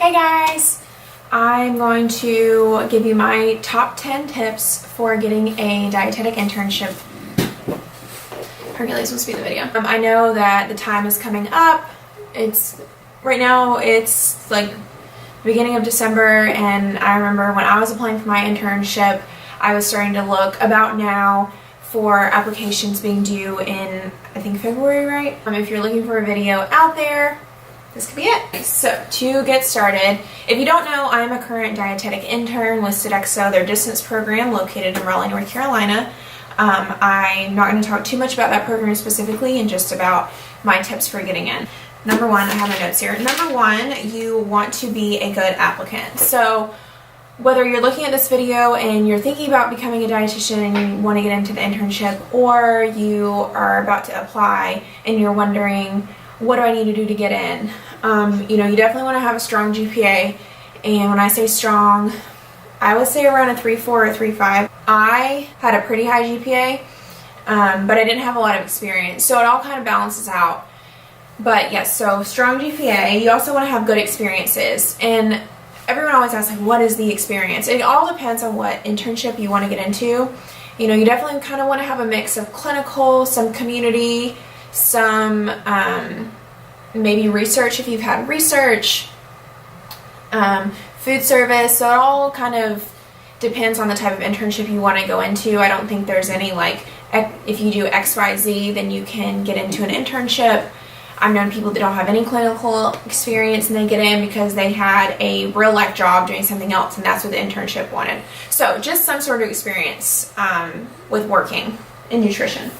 Hey guys! I'm going to give you my top 10 tips for getting a dietetic internship. Hercules will speed the video. I know that the time is coming up. Right now it's like beginning of December, and I remember when I was applying for my internship, I was starting to look about now for applications being due in, I think, February, right? If you're looking for a video out there, this could be it. So to get started, if you don't know, I'm a current dietetic intern with Sodexo, their distance program located in Raleigh, North Carolina. I'm not going to talk too much about that program specifically and just about my tips for getting in. Number one, I have my notes here. Number one, you want to be a good applicant. So whether you're looking at this video and you're thinking about becoming a dietitian and you want to get into the internship, or you are about to apply and you're wondering, what do I need to do to get in? You definitely want to have a strong GPA, and when I say strong, I would say around a 3.4 or 3.5. I had a pretty high GPA, but I didn't have a lot of experience, so it all kind of balances out. But yes, so strong GPA. You also want to have good experiences, and everyone always asks, like, what is the experience? It all depends on what internship you want to get into. You definitely kind of want to have a mix of clinical, some community, some maybe research if you've had research, food service. So it all kind of depends on the type of internship you want to go into. I don't think there's any like, if you do XYZ, then you can get into an internship. I've known people that don't have any clinical experience and they get in because they had a real life job doing something else, and that's what the internship wanted. So just some sort of experience with working in nutrition.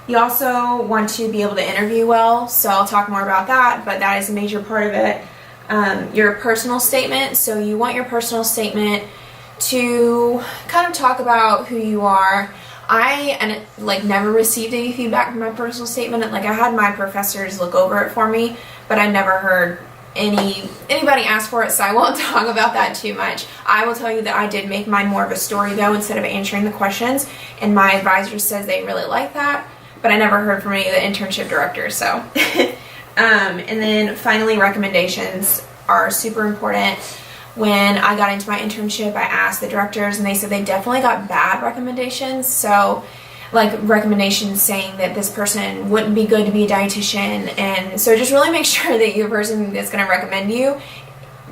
You also want to be able to interview well, so I'll talk more about that, but that is a major part of it. Your personal statement, so you want your personal statement to kind of talk about who you are. I never received any feedback from my personal statement. I had my professors look over it for me, but I never heard anybody ask for it, so I won't talk about that too much. I will tell you that I did make mine more of a story though, instead of answering the questions, and my advisor says they really like that, but I never heard from any of the internship directors, so. And then finally, recommendations are super important. When I got into my internship, I asked the directors and they said they definitely got bad recommendations. So like recommendations saying that this person wouldn't be good to be a dietitian, and so just really make sure that your person that's going to recommend you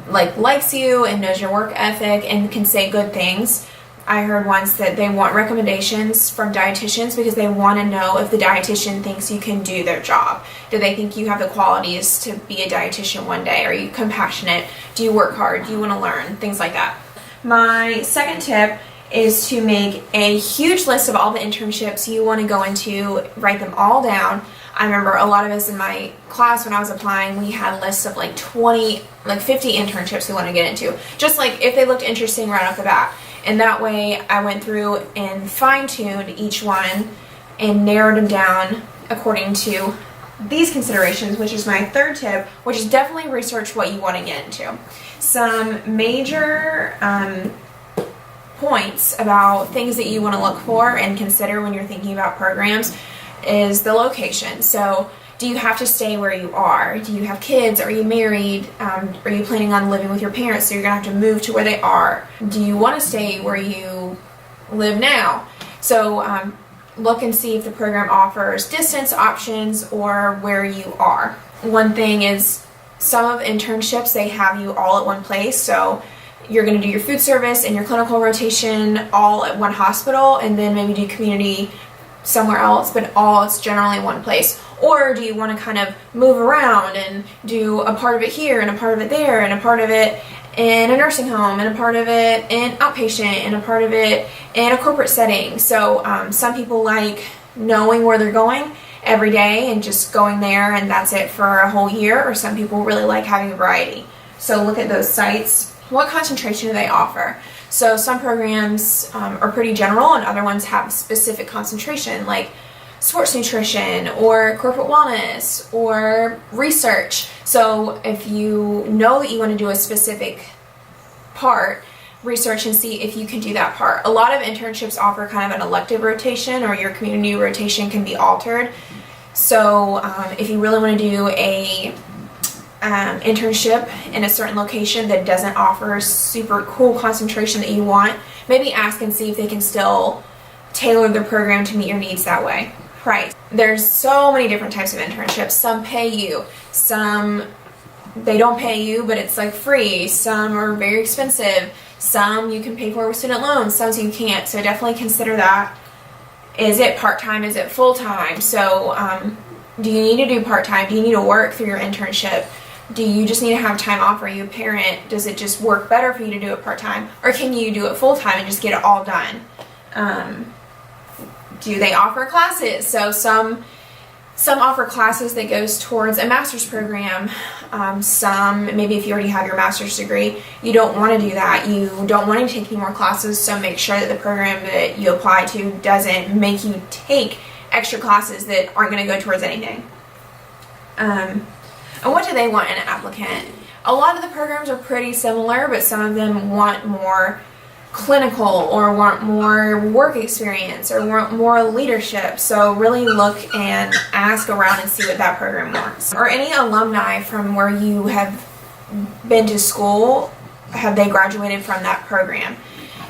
likes you and knows your work ethic and can say good things. I heard once that they want recommendations from dietitians because they want to know if the dietitian thinks you can do their job. Do they think you have the qualities to be a dietitian one day? Are you compassionate? Do you work hard? Do you want to learn? Things like that. My second tip is to make a huge list of all the internships you want to go into, write them all down. I remember a lot of us in my class when I was applying, we had lists of 50 internships we want to get into. Just if they looked interesting right off the bat. And that way I went through and fine-tuned each one and narrowed them down according to these considerations, which is my third tip, which is definitely research what you want to get into. Some major points about things that you want to look for and consider when you're thinking about programs is the location. So do you have to stay where you are? Do you have kids? Are you married? Are you planning on living with your parents, so you're going to have to move to where they are? Do you want to stay where you live now? So look and see if the program offers distance options or where you are. One thing is some of internships, they have you all at one place. So you're going to do your food service and your clinical rotation all at one hospital, and then maybe do community somewhere else, but it's generally in one place. Or do you want to kind of move around and do a part of it here and a part of it there and a part of it in a nursing home and a part of it in outpatient and a part of it in a corporate setting? So some people like knowing where they're going every day and just going there and that's it for a whole year, or some people really like having a variety. So look at those sites. What concentration do they offer? So some programs are pretty general and other ones have specific concentration, like sports nutrition or corporate wellness or research. So if you know that you want to do a specific part, research and see if you can do that part. A lot of internships offer kind of an elective rotation, or your community rotation can be altered. So if you really want to do a internship in a certain location that doesn't offer super cool concentration that you want, maybe ask and see if they can still tailor their program to meet your needs that way. Price. There's so many different types of internships. Some pay you, some they don't pay you, but it's like free. Some are very expensive. Some you can pay for with student loans, some you can't. So definitely consider that. Is it part-time? Is it full-time? So do you need to do part-time? Do you need to work through your internship? Do you just need to have time off? Are you a parent? Does it just work better for you to do it part-time? Or can you do it full-time and just get it all done? Do they offer classes? So some offer classes that goes towards a master's program. Some, maybe if you already have your master's degree, you don't want to do that. You don't want to take any more classes, so make sure that the program that you apply to doesn't make you take extra classes that aren't going to go towards anything. And what do they want in an applicant? A lot of the programs are pretty similar, but some of them want more clinical or want more work experience or want more leadership. So really look and ask around and see what that program wants. Or any alumni from where you have been to school, have they graduated from that program?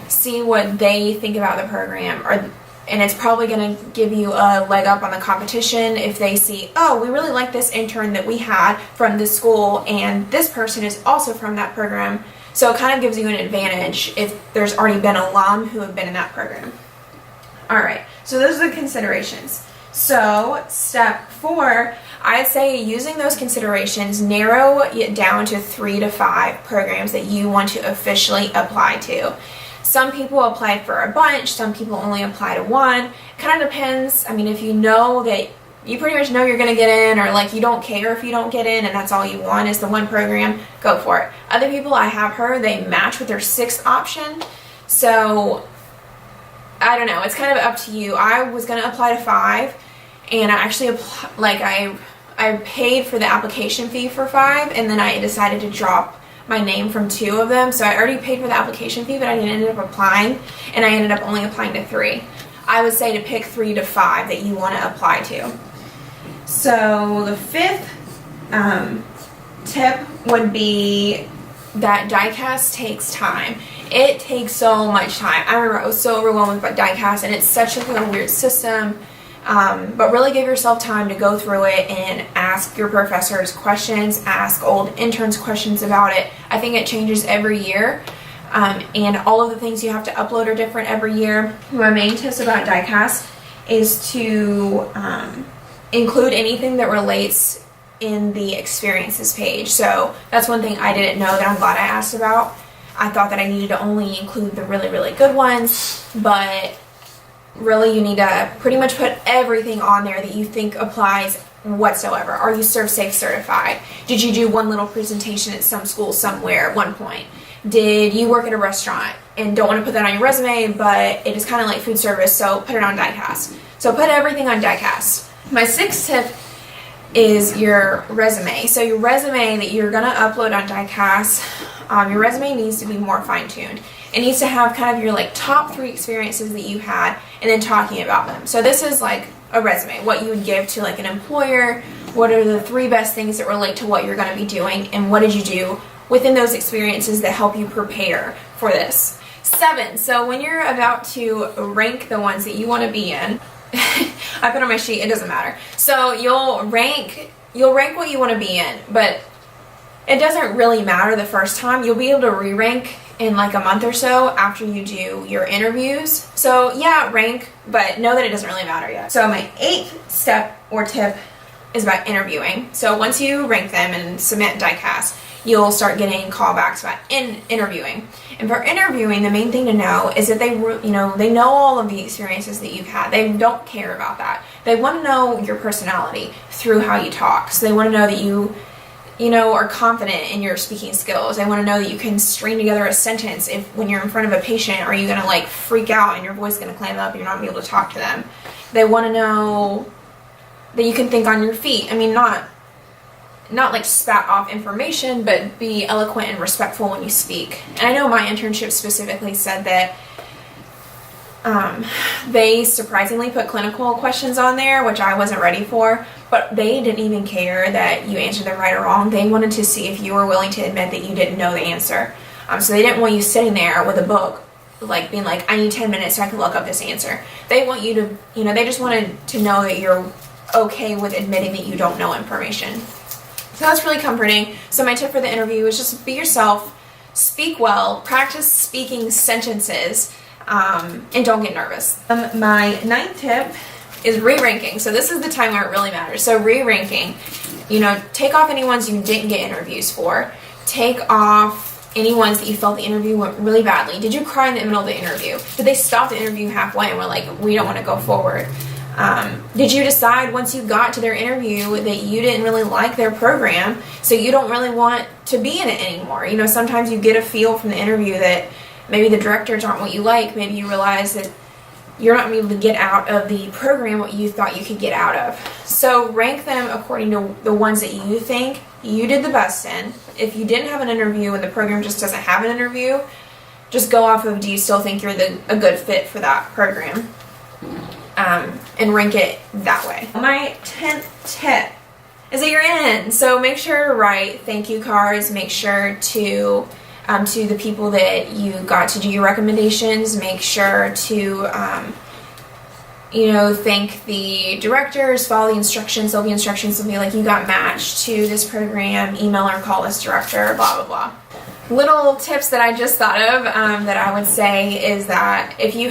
See what they think about the program, and it's probably going to give you a leg up on the competition if they see, oh, we really like this intern that we had from this school and this person is also from that program. So it kind of gives you an advantage if there's already been alum who have been in that program. Alright, so those are the considerations. So step 4, I'd say using those considerations, narrow it down to 3 to 5 programs that you want to officially apply to. Some people apply for a bunch, some people only apply to one. It kind of depends. I mean, if you know that you pretty much know you're going to get in, or like you don't care if you don't get in and that's all you want is the one program, go for it. Other people, I have heard, they match with their 6th option. So I don't know, it's kind of up to you. I was going to apply to 5, and I actually I paid for the application fee for 5, and then I decided to drop my name from 2 of them. So I already paid for the application fee, but I ended up applying, and I ended up only applying to 3. I would say to pick 3 to 5 that you want to apply to. So the 5th tip would be that DICAS takes time. It takes so much time. I remember I was so overwhelmed with DICAS, and it's such a weird system. But really give yourself time to go through it and ask your professors questions, ask old interns questions about it. I think it changes every year. And all of the things you have to upload are different every year. My main tips about DICAS is to include anything that relates in the experiences page. So that's one thing I didn't know that I'm glad I asked about. I thought that I needed to only include the really, really good ones, but really you need to pretty much put everything on there that you think applies whatsoever. Are you ServSafe certified? Did you do one little presentation at some school somewhere at one point? Did you work at a restaurant and don't want to put that on your resume, but it is kind of like food service, so put it on DICAS. So put everything on DICAS. My 6th tip is your resume. So your resume that you're going to upload on DICAS, your resume needs to be more fine-tuned. It needs to have kind of your like top 3 experiences that you had and then talking about them. So this is like a resume, what you would give to like an employer, what are the 3 best things that relate to what you're going to be doing, and what did you do within those experiences that help you prepare for this. 7, so when you're about to rank the ones that you want to be in, I put on my sheet, it doesn't matter. So you'll rank what you want to be in, but it doesn't really matter the first time. You'll be able to re-rank in like a month or so after you do your interviews. So yeah, rank, but know that it doesn't really matter yet. So my 8th step or tip is about interviewing. So once you rank them and submit DICAS, you'll start getting callbacks about interviewing. And for interviewing, the main thing to know is that they know all of the experiences that you've had. They don't care about that. They want to know your personality through how you talk. So they want to know that you are confident in your speaking skills. They want to know that you can string together a sentence when you're in front of a patient. Are you going to like freak out and your voice is going to clam up and you're not going to be able to talk to them? They want to know that you can think on your feet. I mean, not like spat off information, but be eloquent and respectful when you speak. And I know my internship specifically said that They surprisingly put clinical questions on there, which I wasn't ready for, but they didn't even care that you answered them right or wrong. They wanted to see if you were willing to admit that you didn't know the answer. So they didn't want you sitting there with a book, like being like, I need 10 minutes so I can look up this answer. They want you to, they just wanted to know that you're okay with admitting that you don't know information. So that's really comforting. So my tip for the interview is just be yourself, speak well, practice speaking sentences, and don't get nervous. My 9th tip is re-ranking. So this is the time where it really matters. So re-ranking, take off any ones you didn't get interviews for. Take off any ones that you felt the interview went really badly. Did you cry in the middle of the interview? Did they stop the interview halfway and were like, we don't want to go forward? Did you decide once you got to their interview that you didn't really like their program, so you don't really want to be in it anymore? Sometimes you get a feel from the interview that maybe the directors aren't what you like. Maybe you realize that you're not able to get out of the program what you thought you could get out of. So rank them according to the ones that you think you did the best in. If you didn't have an interview and the program just doesn't have an interview, just go off of, do you still think you're a good fit for that program? And rank it that way. My 10th tip is that you're in. So make sure to write thank you cards. Make sure to the people that you got to do your recommendations, make sure to thank the directors, follow the instructions. There'll be instructions that'll be like, you got matched to this program, email or call this director, blah, blah, blah. Little tips that I just thought of that I would say is that if you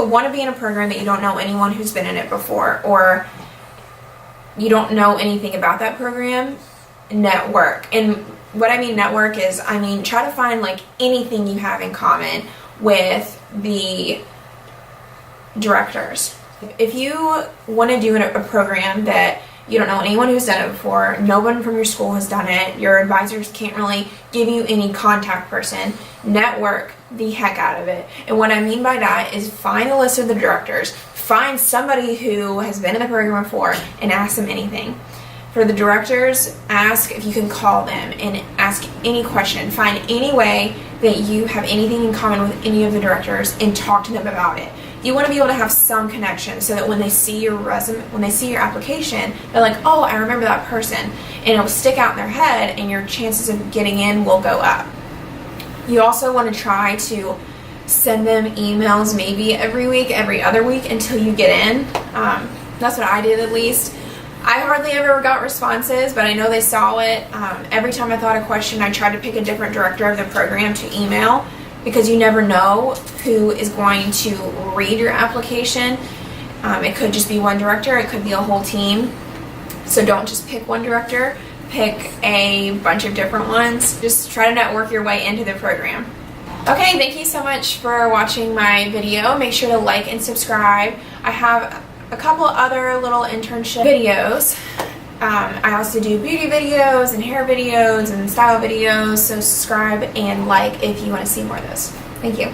want to be in a program that you don't know anyone who's been in it before, or you don't know anything about that program, network. And what I mean network is, try to find like anything you have in common with the directors. If you want to do a program that you don't know anyone who's done it before, no one from your school has done it, your advisors can't really give you any contact person, network the heck out of it. And what I mean by that is find a list of the directors, find somebody who has been in the program before and ask them anything. For the directors, ask if you can call them and ask any question. Find any way that you have anything in common with any of the directors and talk to them about it. You want to be able to have some connection so that when they see your resume, when they see your application, they're like, oh, I remember that person. And it'll stick out in their head and your chances of getting in will go up. You also want to try to send them emails maybe every week, every other week until you get in. That's what I did at least. I hardly ever got responses, but I know they saw it. Every time I thought a question, I tried to pick a different director of the program to email, because you never know who is going to read your application. It could just be one director, it could be a whole team. So don't just pick one director, pick a bunch of different ones. Just try to network your way into the program. Okay, thank you so much for watching my video. Make sure to like and subscribe. I have a couple other little internship videos. I also do beauty videos and hair videos and style videos, so subscribe and like if you want to see more of those. Thank you.